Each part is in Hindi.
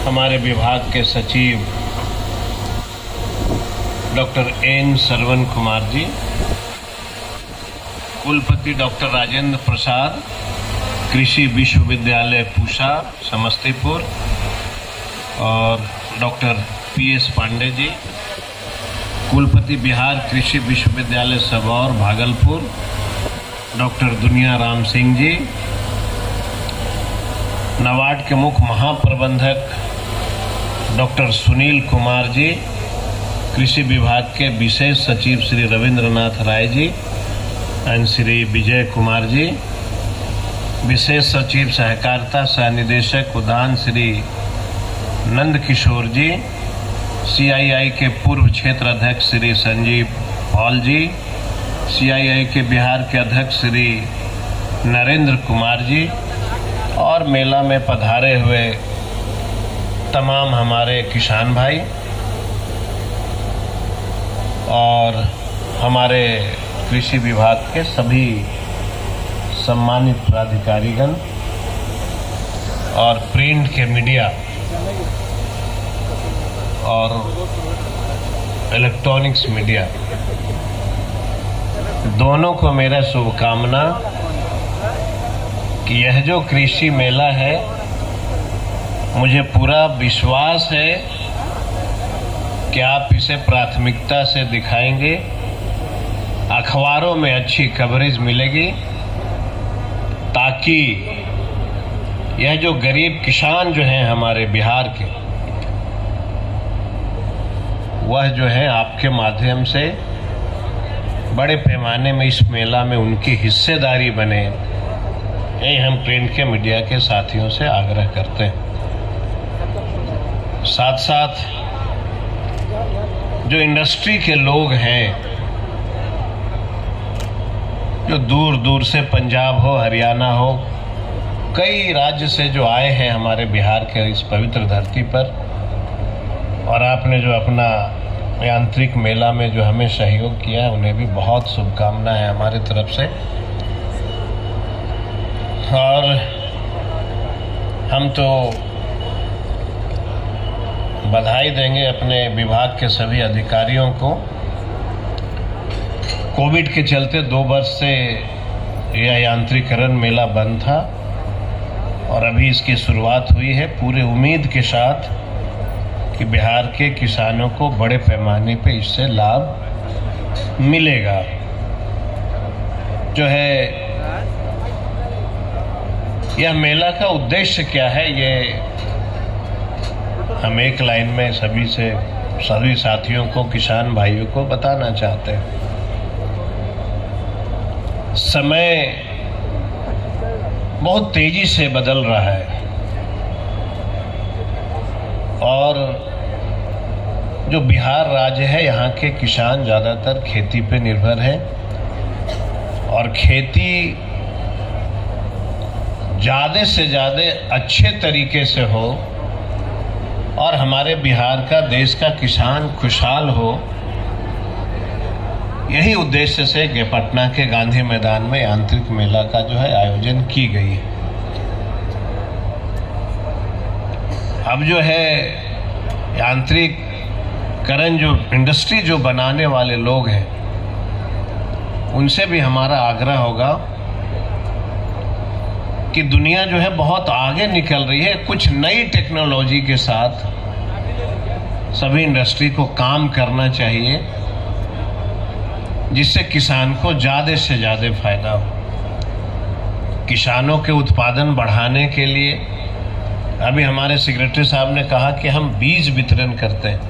हमारे विभाग के सचिव डॉक्टर एन श्रवण कुमार जी, कुलपति डॉक्टर राजेंद्र प्रसाद, कृषि विश्वविद्यालय पूसा समस्तीपुर, और डॉक्टर पीएस पांडे जी, कुलपति बिहार कृषि विश्वविद्यालय सबौर भागलपुर, डॉक्टर दुनिया राम सिंह जी, नाबार्ड के मुख्य महाप्रबंधक डॉक्टर सुनील कुमार जी, कृषि विभाग के विशेष सचिव श्री रविंद्रनाथ राय जी एंड श्री विजय कुमार जी, विशेष सचिव सहकारिता सह निदेशक उद्यान श्री नंद किशोर जी, सीआईआई के पूर्व क्षेत्र अध्यक्ष श्री संजीव पॉल जी, सीआईआई के बिहार के अध्यक्ष श्री नरेंद्र कुमार जी, और मेला में पधारे हुए तमाम हमारे किसान भाई और हमारे कृषि विभाग के सभी सम्मानित प्राधिकारीगण और प्रिंट के मीडिया और इलेक्ट्रॉनिक्स मीडिया, दोनों को मेरा शुभकामना कि यह जो कृषि मेला है, मुझे पूरा विश्वास है कि आप इसे प्राथमिकता से दिखाएंगे, अखबारों में अच्छी कवरेज मिलेगी, ताकि यह जो गरीब किसान जो हैं हमारे बिहार के, वह जो है आपके माध्यम से बड़े पैमाने में इस मेला में उनकी हिस्सेदारी बने, यही हम प्रिंट के मीडिया के साथियों से आग्रह करते हैं। साथ साथ जो इंडस्ट्री के लोग हैं, जो दूर दूर से पंजाब हो, हरियाणा हो, कई राज्य से जो आए हैं हमारे बिहार के इस पवित्र धरती पर, और आपने जो अपना यांत्रिक मेला में जो हमें सहयोग किया, उन्हें भी बहुत शुभकामनाएं है हमारी तरफ से। और हम तो बधाई देंगे अपने विभाग के सभी अधिकारियों को। कोविड के चलते 2 वर्ष से यह यांत्रिकरण मेला बंद था और अभी इसकी शुरुआत हुई है, पूरे उम्मीद के साथ कि बिहार के किसानों को बड़े पैमाने पे इससे लाभ मिलेगा। जो है यह मेला का उद्देश्य क्या है, ये हम एक लाइन में सभी साथियों को, किसान भाइयों को बताना चाहते हैं। समय बहुत तेजी से बदल रहा है और जो बिहार राज्य है, यहाँ के किसान ज़्यादातर खेती पे निर्भर है और खेती ज़्यादा से ज़्यादा अच्छे तरीके से हो और हमारे बिहार का, देश का किसान खुशहाल हो, यही उद्देश्य से पटना के गांधी मैदान में यांत्रिक मेला का जो है आयोजन की गई है। अब जो है यांत्रिकरण, जो इंडस्ट्री जो बनाने वाले लोग हैं, उनसे भी हमारा आग्रह होगा कि दुनिया जो है बहुत आगे निकल रही है, कुछ नई टेक्नोलॉजी के साथ सभी इंडस्ट्री को काम करना चाहिए, जिससे किसान को ज़्यादा से ज़्यादा फायदा हो। किसानों के उत्पादन बढ़ाने के लिए अभी हमारे सेक्रेटरी साहब ने कहा कि हम बीज वितरण करते हैं।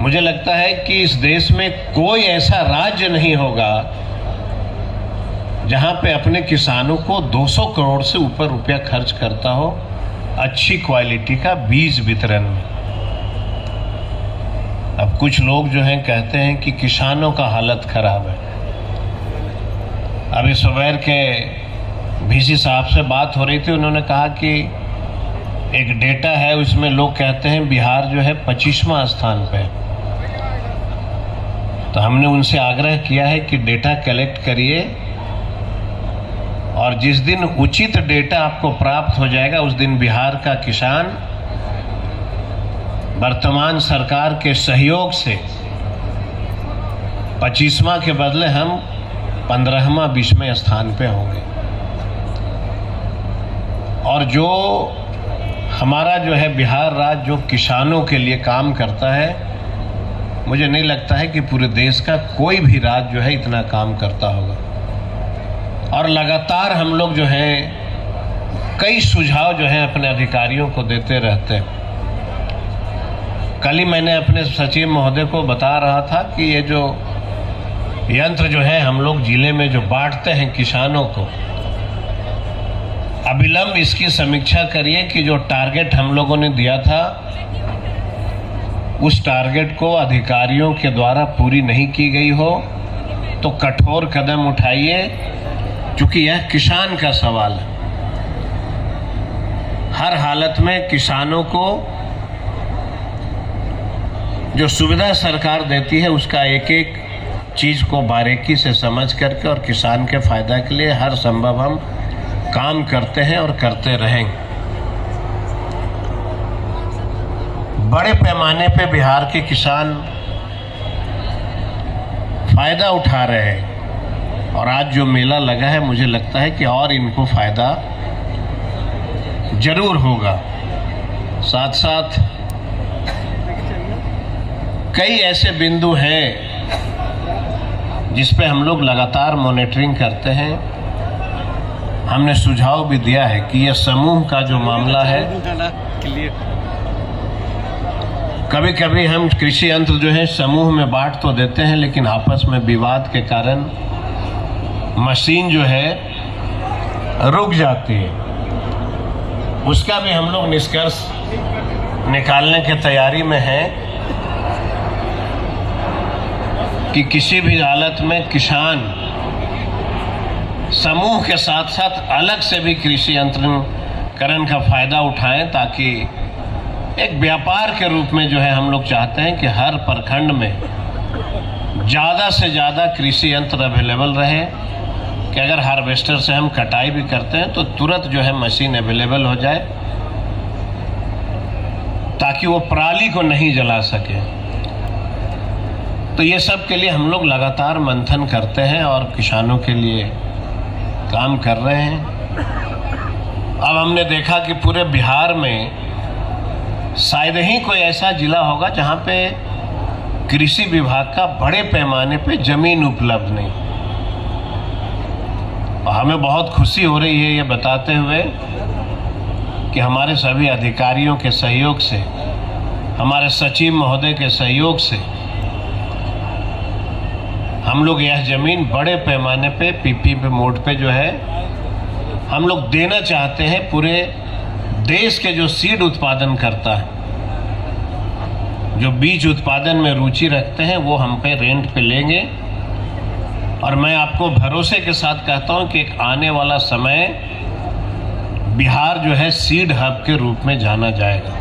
मुझे लगता है कि इस देश में कोई ऐसा राज्य नहीं होगा जहां पे अपने किसानों को 200 करोड़ से ऊपर रुपया खर्च करता हो अच्छी क्वालिटी का बीज वितरण में। अब कुछ लोग जो हैं कहते हैं कि किसानों का हालत खराब है। अभी सुबह के VC साहब से बात हो रही थी, उन्होंने कहा कि एक डेटा है, उसमें लोग कहते हैं बिहार जो है 25वां स्थान पे। तो हमने उनसे आग्रह किया है कि डेटा कलेक्ट करिए और जिस दिन उचित डेटा आपको प्राप्त हो जाएगा, उस दिन बिहार का किसान वर्तमान सरकार के सहयोग से 25वां के बदले हम 15वां 20वें स्थान पे होंगे। और जो हमारा जो है बिहार राज्य जो किसानों के लिए काम करता है, मुझे नहीं लगता है कि पूरे देश का कोई भी राज्य जो है इतना काम करता होगा। और लगातार हम लोग जो है कई सुझाव जो है अपने अधिकारियों को देते रहते हैं। कल ही मैंने अपने सचिव महोदय को बता रहा था कि ये जो यंत्र जो है हम लोग जिले में जो बांटते हैं किसानों को, अविलंब इसकी समीक्षा करिए कि जो टारगेट हम लोगों ने दिया था उस टारगेट को अधिकारियों के द्वारा पूरी नहीं की गई हो तो कठोर कदम उठाइए, क्योंकि यह किसान का सवाल है। हर हालत में किसानों को जो सुविधा सरकार देती है उसका एक एक चीज को बारीकी से समझ करके और किसान के फायदा के लिए हर संभव हम काम करते हैं और करते रहेंगे। बड़े पैमाने पे बिहार के किसान फायदा उठा रहे हैं और आज जो मेला लगा है मुझे लगता है कि और इनको फायदा जरूर होगा। साथ साथ कई ऐसे बिंदु हैं जिस पे हम लोग लगातार मॉनिटरिंग करते हैं। हमने सुझाव भी दिया है कि यह समूह का जो मामला है, कभी कभी हम कृषि यंत्र जो है समूह में बांट तो देते हैं, लेकिन आपस में विवाद के कारण मशीन जो है रुक जाती है। उसका भी हम लोग निष्कर्ष निकालने की तैयारी में हैं कि किसी भी हालत में किसान समूह के साथ साथ अलग से भी कृषि यंत्रीकरण का फायदा उठाएं, ताकि एक व्यापार के रूप में जो है हम लोग चाहते हैं कि हर प्रखंड में ज़्यादा से ज़्यादा कृषि यंत्र अवेलेबल रहे, कि अगर हार्वेस्टर से हम कटाई भी करते हैं तो तुरंत जो है मशीन अवेलेबल हो जाए, ताकि वो पराली को नहीं जला सके। तो ये सब के लिए हम लोग लगातार मंथन करते हैं और किसानों के लिए काम कर रहे हैं। अब हमने देखा कि पूरे बिहार में शायद ही कोई ऐसा जिला होगा जहाँ पे कृषि विभाग का बड़े पैमाने पे जमीन उपलब्ध नहीं। और हमें बहुत खुशी हो रही है ये बताते हुए कि हमारे सभी अधिकारियों के सहयोग से, हमारे सचिव महोदय के सहयोग से हम लोग यह जमीन बड़े पैमाने पे पीपीपी मोड पे जो है हम लोग देना चाहते हैं। पूरे देश के जो सीड उत्पादन करता है, जो बीज उत्पादन में रुचि रखते हैं, वो हम पे रेंट पे लेंगे। और मैं आपको भरोसे के साथ कहता हूं कि एक आने वाला समय बिहार जो है सीड हब के रूप में जाना जाएगा।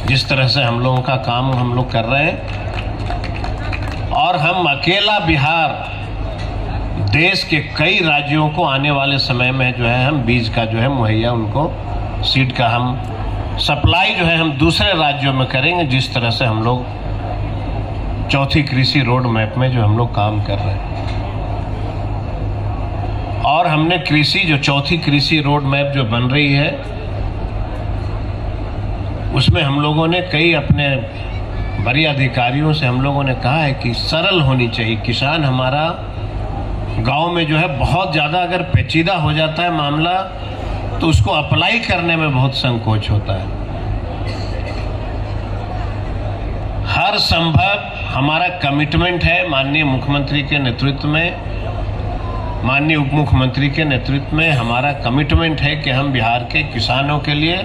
जिस तरह से हम लोगों का काम हम लोग कर रहे हैं, और हम अकेला बिहार देश के कई राज्यों को आने वाले समय में जो है हम बीज का जो है मुहैया उनको सीड का हम सप्लाई जो है हम दूसरे राज्यों में करेंगे, जिस तरह से हम लोग चौथी कृषि रोड मैप में जो हम लोग काम कर रहे हैं। और हमने कृषि जो चौथी कृषि रोड मैप जो बन रही है उसमें हम लोगों ने कई अपने बड़े अधिकारियों से हम लोगों ने कहा है कि सरल होनी चाहिए। किसान हमारा गांव में जो है बहुत ज़्यादा अगर पेचीदा हो जाता है मामला तो उसको अप्लाई करने में बहुत संकोच होता है। हर संभव हमारा कमिटमेंट है माननीय मुख्यमंत्री के नेतृत्व में, माननीय उप मुख्यमंत्री के नेतृत्व में हमारा कमिटमेंट है कि हम बिहार के किसानों के लिए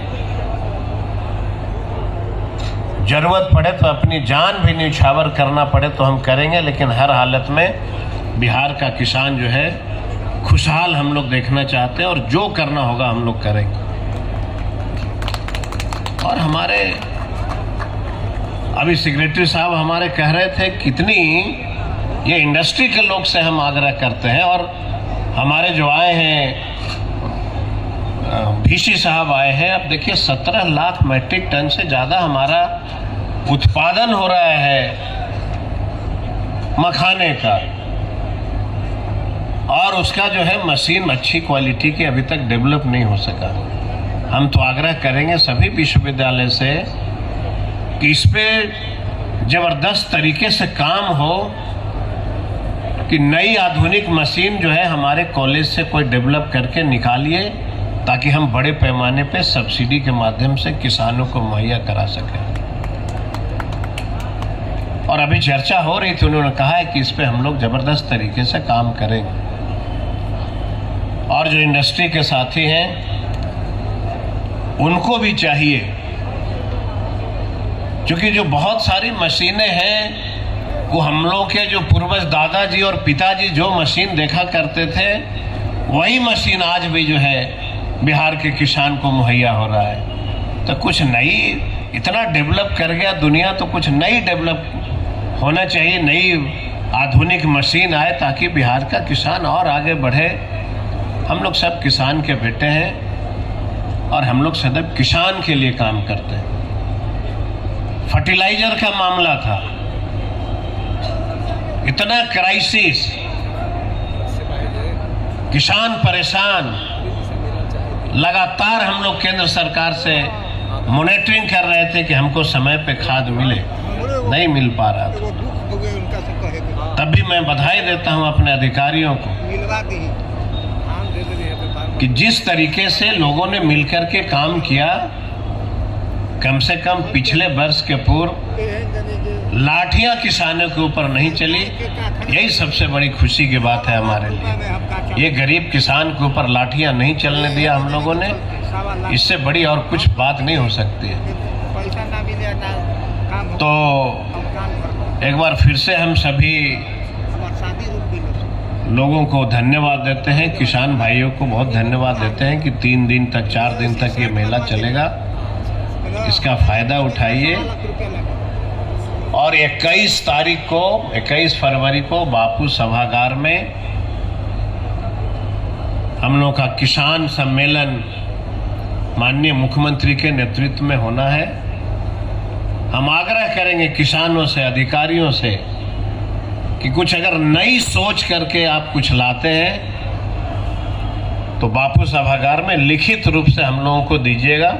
जरूरत पड़े तो अपनी जान भी न्यौछावर करना पड़े तो हम करेंगे, लेकिन हर हालत में बिहार का किसान जो है खुशहाल हम लोग देखना चाहते हैं और जो करना होगा हम लोग करेंगे। और हमारे अभी सेक्रेटरी साहब हमारे कह रहे थे कितनी ये इंडस्ट्री के लोग से हम आग्रह करते हैं, और हमारे जो आए हैं VC साहब आए हैं। अब देखिए 17 लाख मैट्रिक टन से ज़्यादा हमारा उत्पादन हो रहा है मखाने का, और उसका जो है मशीन अच्छी क्वालिटी की अभी तक डेवलप नहीं हो सका। हम तो आग्रह करेंगे सभी विश्वविद्यालय से कि इस पे जबरदस्त तरीके से काम हो, कि नई आधुनिक मशीन जो है हमारे कॉलेज से कोई डेवलप करके निकालिए, ताकि हम बड़े पैमाने पे सब्सिडी के माध्यम से किसानों को मुहैया करा सकें। और अभी चर्चा हो रही थी, उन्होंने कहा है कि इस पे हम लोग जबरदस्त तरीके से काम करेंगे। और जो इंडस्ट्री के साथी हैं उनको भी चाहिए, क्योंकि जो बहुत सारी मशीनें हैं वो हम लोग के जो पूर्वज दादाजी और पिताजी जो मशीन देखा करते थे, वही मशीन आज भी जो है बिहार के किसान को मुहैया हो रहा है। तो कुछ नई, इतना डेवलप कर गया दुनिया, तो कुछ नई डेवलप होना चाहिए, नई आधुनिक मशीन आए, ताकि बिहार का किसान और आगे बढ़े। हम लोग सब किसान के बेटे हैं और हम लोग सदैव किसान के लिए काम करते हैं। फर्टिलाइजर का मामला था, इतना क्राइसिस, किसान परेशान, लगातार हम लोग केंद्र सरकार से मॉनिटरिंग कर रहे थे कि हमको समय पे खाद मिले, नहीं मिल पा रहा था। तब भी मैं बधाई देता हूं अपने अधिकारियों को कि जिस तरीके से लोगों ने मिलकर के काम किया, कम से कम पिछले वर्ष के पूर्व लाठियां किसानों के ऊपर नहीं चली। यही सबसे बड़ी खुशी की बात है हमारे लिए। ये गरीब किसान के ऊपर लाठियां नहीं चलने दिया हम लोगों ने, इससे बड़ी और कुछ बात नहीं हो सकती है। तो एक बार फिर से हम सभी लोगों को धन्यवाद देते हैं, किसान भाइयों को बहुत धन्यवाद देते हैं कि 3 दिन तक 4 दिन तक ये मेला चलेगा, इसका फायदा उठाइए। और 21 फरवरी को बापू सभागार में हम लोग का किसान सम्मेलन माननीय मुख्यमंत्री के नेतृत्व में होना है। हम आग्रह करेंगे किसानों से, अधिकारियों से कि कुछ अगर नई सोच करके आप कुछ लाते हैं तो बापू सभागार में लिखित रूप से हम लोगों को दीजिएगा।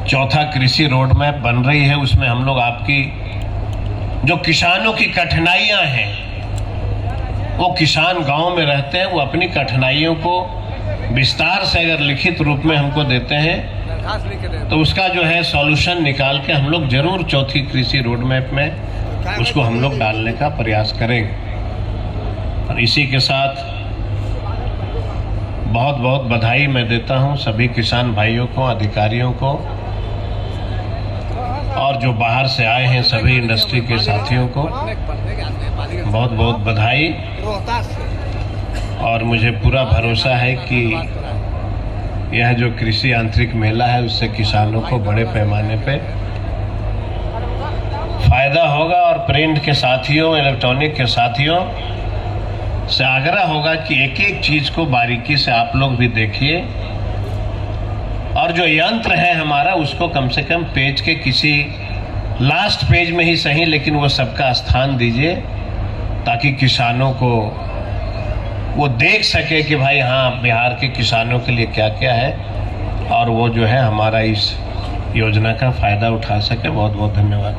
चौथा कृषि रोड मैप बन रही है, उसमें हम लोग आपकी जो किसानों की कठिनाइयां हैं, वो किसान गांव में रहते हैं, वो अपनी कठिनाइयों को विस्तार से अगर लिखित रूप में हमको देते हैं तो उसका जो है सॉल्यूशन निकाल के हम लोग जरूर चौथी कृषि रोड मैप में उसको हम लोग डालने का प्रयास करेंगे। और इसी के साथ बहुत बहुत बधाई मैं देता हूं सभी किसान भाइयों को, अधिकारियों को, और जो बाहर से आए हैं सभी इंडस्ट्री के साथियों को बहुत बहुत बधाई। और मुझे पूरा भरोसा है कि यह जो कृषि आंतरिक मेला है उससे किसानों को बड़े पैमाने पे फायदा होगा। और प्रिंट के साथियों, इलेक्ट्रॉनिक के साथियों से आग्रह होगा कि एक एक चीज को बारीकी से आप लोग भी देखिए, और जो यंत्र है हमारा उसको कम से कम पेज के किसी लास्ट पेज में ही सही, लेकिन वो सबका स्थान दीजिए, ताकि किसानों को वो देख सके कि भाई हाँ बिहार के किसानों के लिए क्या क्या है, और वो जो है हमारा इस योजना का फायदा उठा सके। बहुत बहुत धन्यवाद।